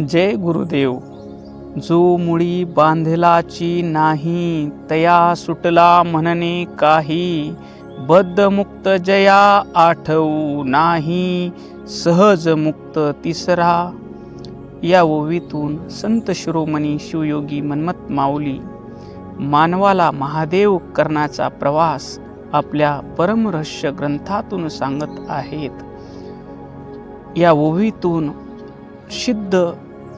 जय गुरुदेव. जो मुळी बांधलाची नाही, तया सुटला म्हणणे काही. बद्धमुक्त जया आठवू नाही, सहज मुक्त तिसरा. या ओवीतून संत शिरोमणी शिवयोगी मन्मथ माऊली मानवाला महादेव करण्याचा प्रवास आपल्या परमरहस्य ग्रंथातून सांगत आहेत. या ओवीतून सिद्ध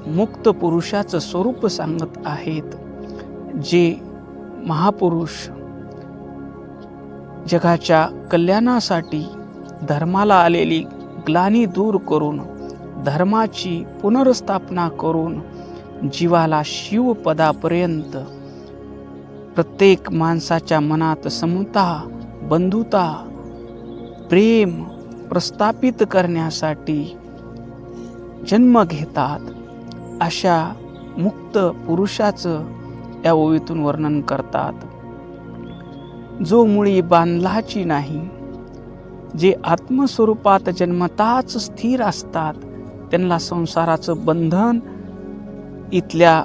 मुक्त पुरुषाचं स्वरूप सांगत आहेत, जे महापुरुष जगाच्या कल्याणासाठी धर्माला आलेली ग्लानी दूर करून धर्माची पुनर्स्थापना करून जीवाला शिवपदापर्यंत प्रत्येक माणसाच्या मनात समता, बंधुता, प्रेम प्रस्थापित करण्यासाठी जन्म घेतात. अशा मुक्त पुरुषाचं या ओवीतून वर्णन करतात. जो मुळी बांधलाची नाही, जे आत्मस्वरूपात जन्मताच स्थिर असतात, त्यांना संसाराचं बंधन, इथल्या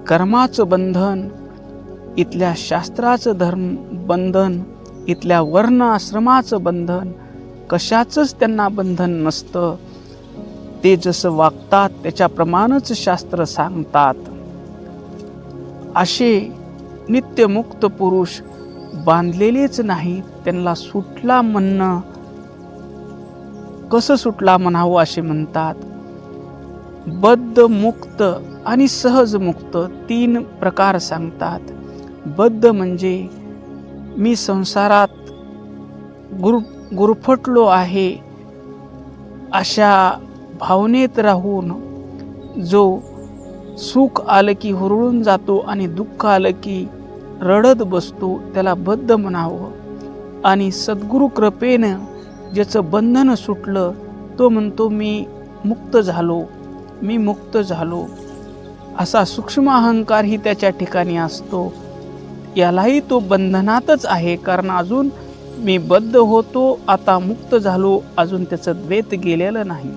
कर्माचं बंधन, इथल्या शास्त्राचं धर्म बंधन, इथल्या वर्ण आश्रमाचं बंधन, कशाचंच त्यांना बंधन नसतं. ते जसं वागतात त्याच्याप्रमाणेच शास्त्र सांगतात. असे नित्यमुक्त पुरुष बांधलेलेच नाही, त्यांना सुटला म्हणणं. कसं सुटला म्हणावं असे म्हणतात. बद्ध मुक्त आणि सहज मुक्त तीन प्रकार सांगतात. बद्ध म्हणजे मी संसारात गुरफटलो आहे अशा भावनेत राहून जो सुख आलं की हुरळून जातो आणि दुःख आलं की रडत बसतो, त्याला बद्ध म्हणावं. आणि सद्गुरु कृपेनं ज्याचं बंधन सुटलं तो म्हणतो मी मुक्त झालो, मी मुक्त झालो. असा सूक्ष्म अहंकारही त्याच्या ठिकाणी असतो. यालाही तो बंधनातच आहे, कारण अजून मी बद्ध होतो, आता मुक्त झालो, अजून त्याचं द्वैत गेलेलं नाही.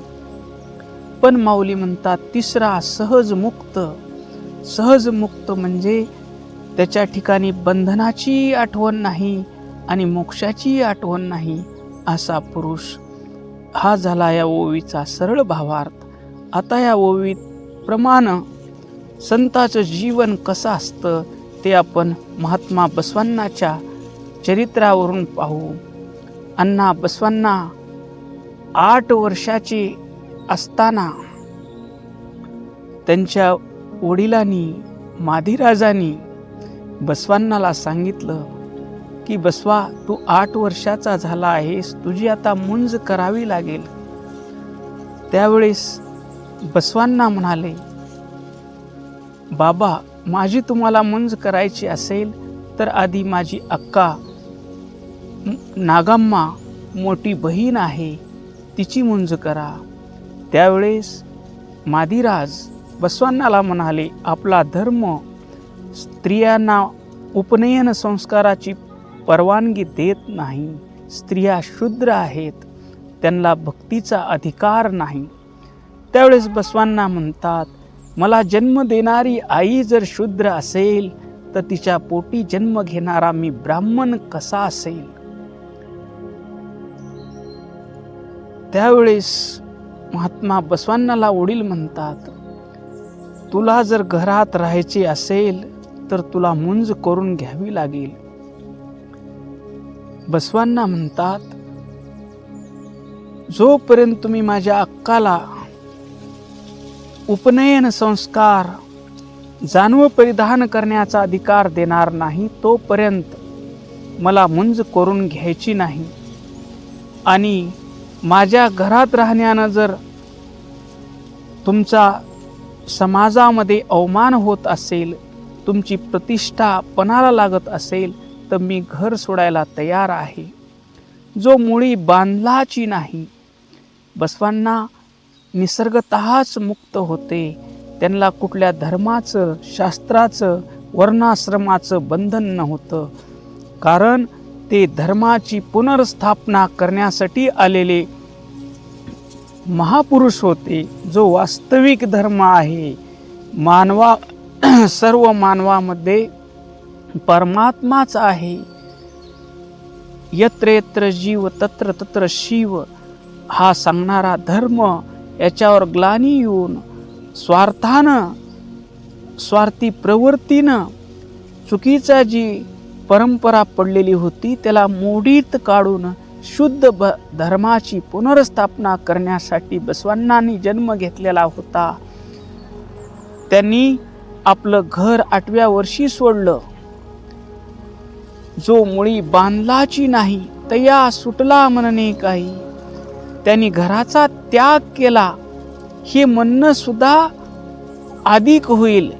पण माऊली म्हणतात तिसरा सहज मुक्त. सहज मुक्त म्हणजे त्याच्या ठिकाणी बंधनाची आठवण नाही आणि मोक्षाची आठवण नाही, असा पुरुष. हा झाला या ओवीचा सरळ भावार्थ. आता या ओवी प्रमाणे संताचं जीवन कसं असतं ते आपण महात्मा बसवांनाच्या चरित्रावरून पाहू. अण्णा बसवांना 8 वर्षाचे असताना त्यांच्या वडिलांनी, माधीराजांनी बसवांनाला सांगितलं की बसवा, तू 8 वर्षाचा झाला आहेस, तुझी आता मुंज करावी लागेल. त्यावेळेस बसवांना म्हणाले, बाबा, माझी तुम्हाला मुंज करायची असेल तर आधी माझी अक्का नागम्मा मोठी बहीण आहे, तिची मुंज करा. त्यावेळेस माधीराज बसवांनाला म्हणाले, आपला धर्म स्त्रियांना उपनयन संस्काराची परवानगी देत नाही. स्त्रिया शूद्र आहेत, त्यांना भक्तीचा अधिकार नाही. त्यावेळेस बसवांना म्हणतात, मला जन्म देणारी आई जर शूद्र असेल तर तिच्या पोटी जन्म घेणारा मी ब्राह्मण कसा असेल. त्यावेळेस महात्मा बसवांनाला वडील म्हणतात, तुला जर घरात राहायचे असेल तर तुला मुंज करून घ्यावी लागेल. बसवांना म्हणतात, जोपर्यंत तुम्ही माझ्या अक्काला उपनयन संस्कार जानव परिधान करण्याचा अधिकार देणार नाही, तोपर्यंत मला मुंज करून घ्यायची नाही. आणि माझ्या घरात राहण्यानं जर तुमचा समाजामध्ये अवमान होत असेल, तुमची प्रतिष्ठा पणाला लागत असेल तर मी घर सोडायला तयार आहे. जो मुळी बांधलाची नाही. बसवांना निसर्गतःच मुक्त होते. त्यांना कुठल्या धर्माचं, शास्त्राचं, वर्णाश्रमाचं बंधन नव्हतं, कारण ते धर्माची पुनर्स्थापना करण्यासाठी आलेले महापुरुष होते, जो वास्तविक धर्म आहे. सर्व मानवामध्ये परमात्माच आहे. यत्र यत्र जीव तत्र तत्र शिव हा सांगणारा धर्म, याच्यावर ग्लानी येऊन स्वार्थी प्रवृत्तीनं चुकीचा जी परंपरा पडलेली होती त्याला मोडीत काढून शुद्ध धर्माची पुनर्स्थापना करण्यासाठी बसवांनांनी जन्म घेतलेला होता. त्यांनी आपलं घर 8व्या वर्षी सोडलं. जो मुळी बांधलाची नाही तया सुटला म्हणणे काही. त्यांनी घराचा त्याग केला हे म्हणणं सुद्धा अधिक होईल,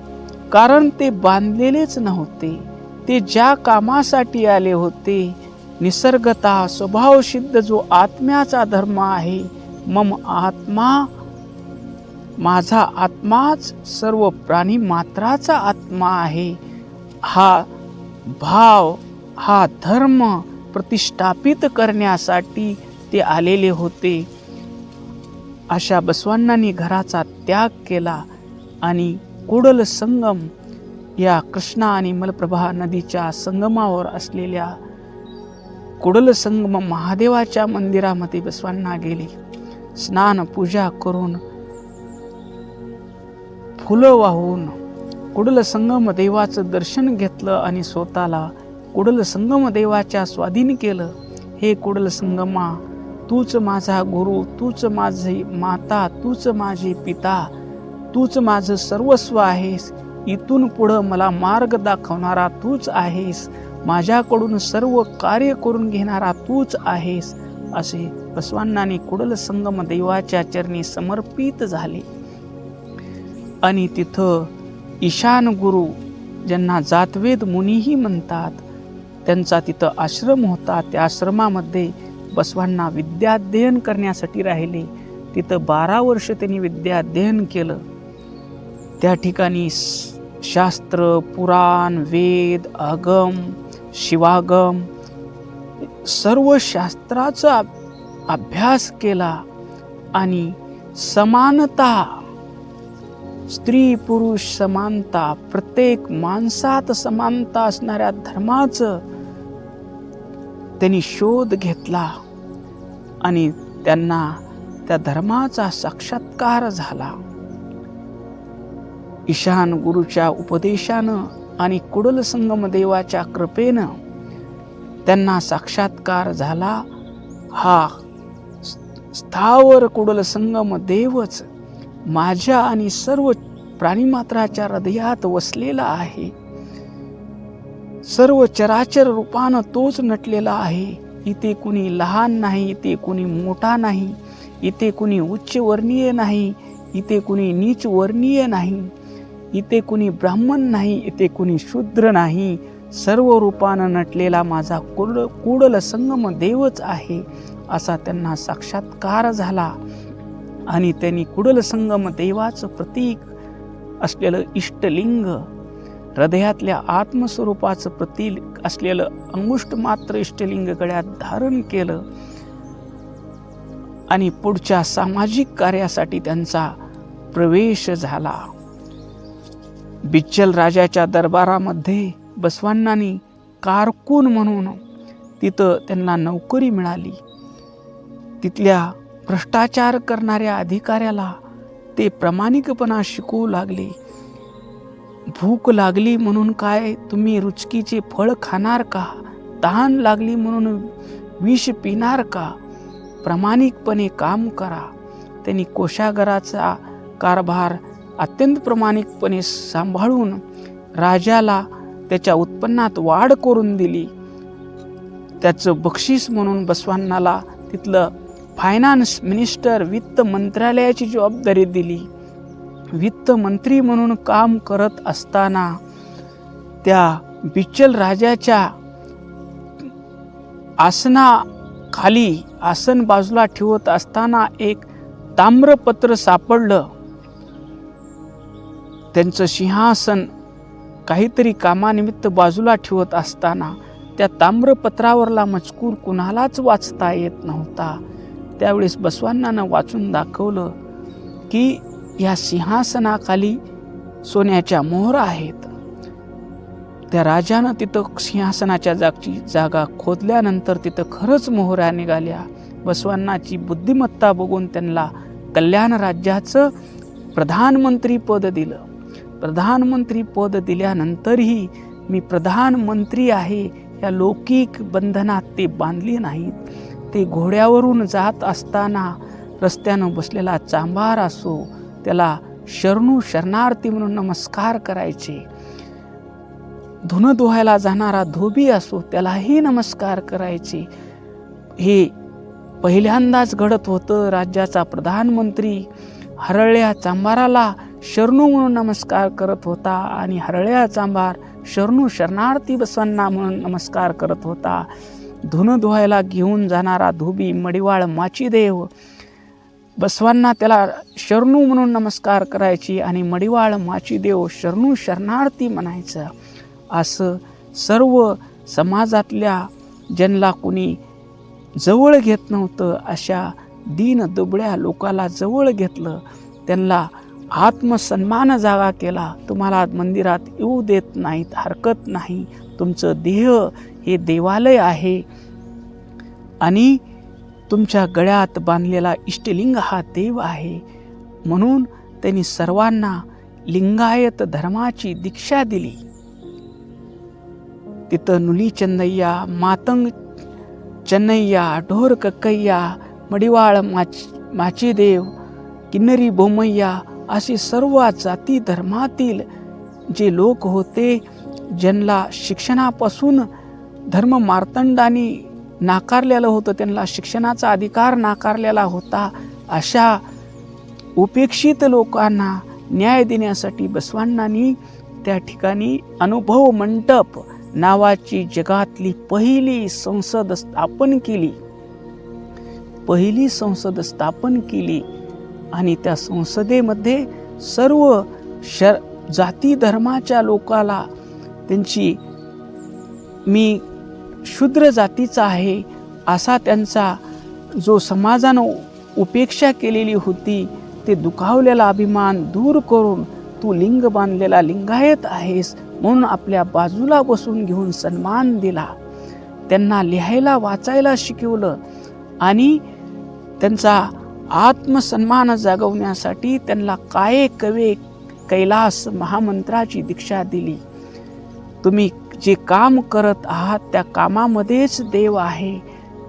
कारण ते बांधलेलेच नव्हते. ते ज्या कामासाठी आले होते, निसर्गतः स्वभावसिद्ध जो आत्म्याचा धर्म आहे, मम आत्मा, माझा आत्माच सर्व प्राणी मात्राचा आत्मा आहे, हा भाव, हा धर्म प्रतिष्ठापित करण्यासाठी ते आलेले होते. अशा बसवांनांनी घराचा त्याग केला आणि कुडल संगम या कृष्णा आणि मलप्रभा नदीच्या संगमावर असलेल्या कुडल संगम महादेवाच्या मंदिरामध्ये बसवांना गेले. स्नान पूजा करून फुलं वाहून कुडल संगम देवाचं दर्शन घेतलं आणि स्वतःला कुडल संगम देवाच्या स्वाधीन केलं. हे कुडल संगमा, तूच माझा गुरु, तूच माझी माता, तूच माझे पिता, तूच माझं सर्वस्व आहेस. इथून पुढं मला मार्ग दाखवणारा तूच आहेस. माझ्याकडून सर्व कार्य करून घेणारा तूच आहेस. असे बसवांनांनी कुडल संगम देवाच्या चरणी समर्पित झाले. आणि तिथं ईशान गुरु, ज्यांना जातवेद मुनीही म्हणतात, त्यांचा तिथं आश्रम होता. त्या आश्रमामध्ये बसवांना विद्याध्ययन करण्यासाठी राहिले. तिथं 12 वर्ष त्यांनी विद्याध्ययन केलं. त्या ठिकाणी शास्त्र, पुराण, वेद, आगम, शिवागम सर्व शास्त्राचा अभ्यास केला आणि समानता, स्त्री पुरुष समानता, प्रत्येक माणसात समानता असणाऱ्या धर्माचं त्यांनी शोध घेतला आणि त्यांना त्या धर्माचा साक्षात्कार झाला. ईशान गुरुच्या उपदेशानं आणि कुडल संगम देवाच्या कृपेनं त्यांना साक्षात्कार झाला. हा स्थावर कुडल संगम देवच माझ्या आणि सर्व प्राणीमात्राच्या हृदयात वसलेला आहे. सर्व चराचर रूपानं तोच नटलेला आहे. इथे कुणी लहान नाही, इथे कुणी मोठा नाही, इथे कुणी उच्च वर्णीय नाही, इथे कुणी नीच वर्णीय नाही, इथे कुणी ब्राह्मण नाही, इथे कुणी शूद्र नाही. सर्व रूपानं नटलेला माझा कुडल संगम देवच आहे, असा त्यांना साक्षात्कार झाला. आणि त्यांनी कुडल संगम देवाचं प्रतीक असलेलं इष्टलिंग, हृदयातल्या आत्मस्वरूपाचं प्रतीक असलेलं अंगुष्ठ मात्र इष्टलिंग गळ्यात धारण केलं आणि पुढच्या सामाजिक कार्यासाठी त्यांचा प्रवेश झाला. बिच्चल राजाच्या दरबारामध्ये बसवांनांनी कारकून म्हणून तिथं त्यांना नोकरी मिळाली. तिथल्या भ्रष्टाचार करणाऱ्या अधिकाऱ्याला ते प्रामाणिकपणा शिकवू लागले. भूक लागली म्हणून काय तुम्ही रुचकीचे फळ खाणार का? तहान लागली म्हणून विष पिणार का? प्रामाणिकपणे काम करा. त्यांनी कोषागाराचा कारभार अत्यंत प्रामाणिकपणे सांभाळून राजाला त्याच्या उत्पन्नात वाढ करून दिली. त्याचं बक्षीस म्हणून बसवांनाला तिथलं फायनान्स मिनिस्टर, वित्त मंत्रालयाची जबाबदारी दिली. वित्त मंत्री म्हणून काम करत असताना त्या बिच्चल राजाच्या आसनाखाली, आसन बाजूला ठेवत असताना एक ताम्रपत्र सापडलं. त्यांचं सिंहासन काहीतरी कामानिमित्त बाजूला ठेवत असताना त्या ताम्रपत्रावरला मजकूर कुणालाच वाचता येत नव्हता. त्यावेळेस बसवांनानं वाचून दाखवलं की या सिंहासनाखाली सोन्याच्या मोहरा आहेत. त्या राजानं तिथं सिंहासनाच्या जागा खोदल्यानंतर तिथं खरंच मोहऱ्या निघाल्या. बसवांनाची बुद्धिमत्ता बघून त्यांना कल्याण राज्याचं प्रधानमंत्री पद दिलं. प्रधानमंत्री पद दिल्यानंतरही मी प्रधानमंत्री आहे या लौकिक बंधनात ते बांधले नाहीत. ते घोड्यावरून जात असताना रस्त्यानं बसलेला चांभार असो त्याला शरणार्थी म्हणून नमस्कार करायचे. धुणं धुवायला जाणारा धोबी असो त्यालाही नमस्कार करायचे. हे पहिल्यांदाच घडत होतं. राज्याचा प्रधानमंत्री हरळ्या चांभाराला शरणू म्हणून नमस्कार करत होता आणि हरळ्या चांभार शरणार्थी बसवांना म्हणून नमस्कार करत होता. धुणं धुवायला घेऊन जाणारा धोबी मडिवाळ माचीदेव बसवांना त्याला शरणू म्हणून नमस्कार करायची आणि मडिवाळ माचीदेव शरणार्थी म्हणायचं. असं सर्व समाजातल्या ज्यांना कुणी जवळ घेत नव्हतं अशा दीन दुबळ्या लोकाला जवळ घेतलं. त्यांना आत्मसन्मान जागा केला. तुम्हाला मंदिरात येऊ देत नाहीत, हरकत नाही. तुमचं देह हे देवालय आहे आणि तुमच्या गळ्यात बांधलेला इष्टलिंग हा देव आहे. म्हणून त्यांनी सर्वांना लिंगायत धर्माची दीक्षा दिली. तिथं नुली चंदय्या, मातंग चन्नय्या, ढोर कक्कय्या, मडिवाळ माचीदेव, किन्नरी बोमय्या असे सर्व जाती धर्मातील जे लोक होते ज्यांना शिक्षणापासून धर्म मार्तंडाने नाकारलेलं होतं, त्यांना शिक्षणाचा अधिकार नाकारलेला होता, अशा उपेक्षित लोकांना न्याय देण्यासाठी बसवांनांनी त्या ठिकाणी अनुभव मंडप नावाची जगातली पहिली संसद स्थापन केली आणि त्या संसदेमध्ये सर्व जाती धर्माच्या लोकाला त्यांची मी शूद्र जातीचा आहे असा त्यांचा जो समाजानं उपेक्षा केलेली होती ते दुखावलेला अभिमान दूर करून तू लिंग बांधलेला लिंगायत आहेस म्हणून आपल्या बाजूला बसून घेऊन सन्मान दिला. त्यांना लिहायला वाचायला शिकवलं आणि त्यांचा आत्मसन्मान जागवण्यासाठी त्यांना काये कवे कैलास महामंत्राची दीक्षा दिली. तुम्ही जे काम करत आहात त्या कामामध्येच देव आहे.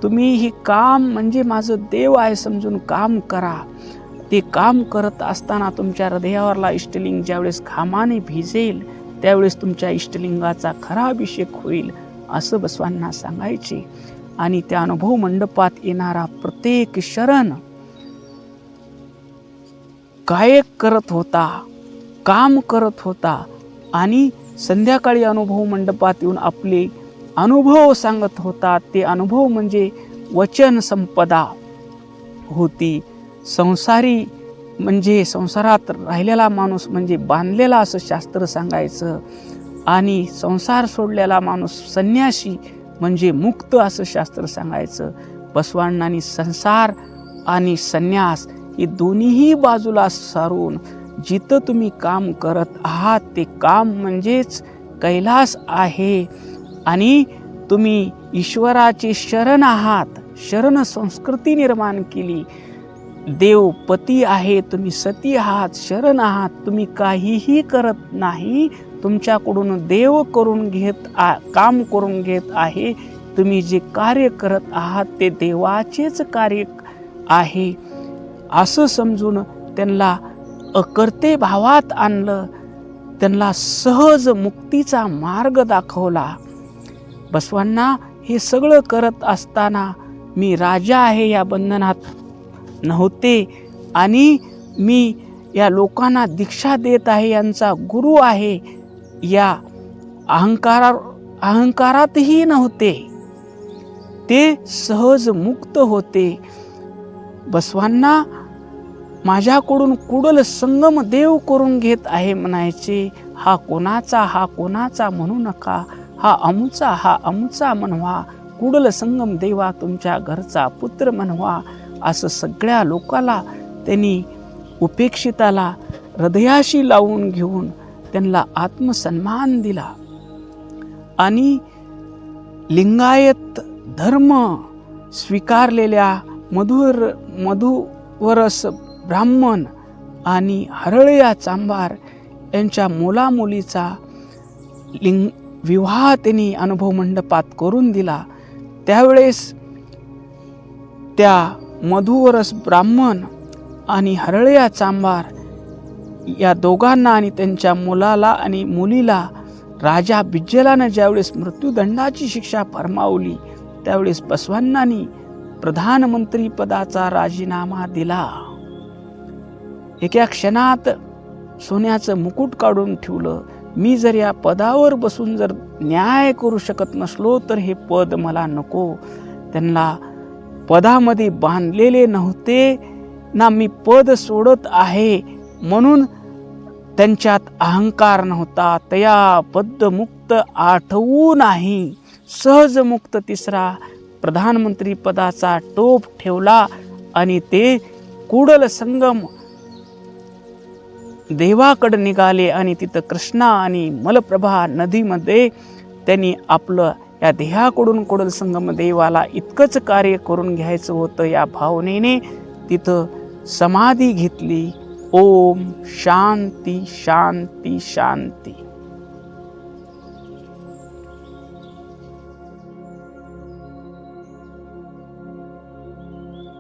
तुम्ही हे काम म्हणजे माझं देव आहे समजून काम करा. ते काम करत असताना तुमच्या हृदयावरला इष्टलिंग ज्यावेळेस घामाने भिजेल त्यावेळेस तुमच्या इष्टलिंगाचा खरा अभिषेक होईल असं बसवांना सांगायचे. आणि त्या अनुभव मंडपात येणारा प्रत्येक शरण गायक करत होता, काम करत होता आणि संध्याकाळी अनुभव मंडपात येऊन आपले अनुभव सांगत होता. ते अनुभव म्हणजे वचन संपदा होती. संसारी म्हणजे संसारात राहिलेला माणूस म्हणजे बांधलेला असं शास्त्र सांगायचं आणि संसार सोडलेला माणूस संन्यासी म्हणजे मुक्त असं शास्त्र सांगायचं. बसवांनांनी संसार आणि संन्यास हे दोन्हीही बाजूला सारून जिथं तुम्ही काम करत आहात ते काम म्हणजेच कैलास आहे आणि तुम्ही ईश्वराचे शरण आहात. शरण संस्कृती निर्माण केली. देव पती आहे, तुम्ही सती आहात, शरण आहात. तुम्ही काहीही करत नाही, तुमच्याकडून देव काम करून घेत आहे. तुम्ही जे कार्य करत आहात ते देवाचेच कार्य आहे असं समजून त्यांना अकर्ते भावात आणलं. त्यांना सहज मुक्तीचा मार्ग दाखवला. बसवांना हे सगळं करत असताना मी राजा आहे या बंधनात नव्हते आणि मी या लोकांना दीक्षा देत आहे, यांचा गुरु आहे या अहंकारातही नव्हते. ते सहज मुक्त होते. बसवांना माझ्याकडून कुडल संगम देव करून घेत आहे म्हणायचे. हा कोणाचा म्हणू नका, हा अमुचा म्हणवा. कुडल संगम देवा तुमच्या घरचा पुत्र म्हणवा. असं सगळ्या लोकाला त्यांनी उपेक्षिताला हृदयाशी लावून घेऊन त्यांना आत्मसन्मान दिला. आणि लिंगायत धर्म स्वीकारलेल्या मधुवरस ब्राह्मण आणि हरळया चांभार यांच्या मुलामुलीचा विवाह त्यांनी अनुभव मंडपात करून दिला. त्यावेळेस त्या मधुवरस ब्राह्मण आणि हरळया चांभार या दोघांना आणि त्यांच्या मुलाला आणि मुलीला राजा बिज्जलानं ज्यावेळेस मृत्यूदंडाची शिक्षा फरमावली त्यावेळेस बसवांनांनी प्रधानमंत्री पदाचा राजीनामा दिला. एका क्षणात सोन्याचं मुकुट काढून ठेवलं. मी जर या पदावर बसून जर न्याय करू शकत नसलो तर हे पद मला नको. त्यांना पदामध्ये बांधलेले नव्हते ना, मी पद सोडत आहे म्हणून त्यांच्यात अहंकार नव्हता. तया पद्मुक्त आठवू नाही, सहज मुक्त तिसरा प्रधानमंत्री पदाचा टोप ठेवला आणि ते कुडल संगम देवाकडे निघाले आणि तिथं कृष्णा आणि मलप्रभा नदीमध्ये त्यांनी आपलं या देहाकडून कुडल संगम देवाला इतकंच कार्य करून घ्यायचं होतं या भावनेने तिथं समाधी घेतली. ओम शांती शांती शांती.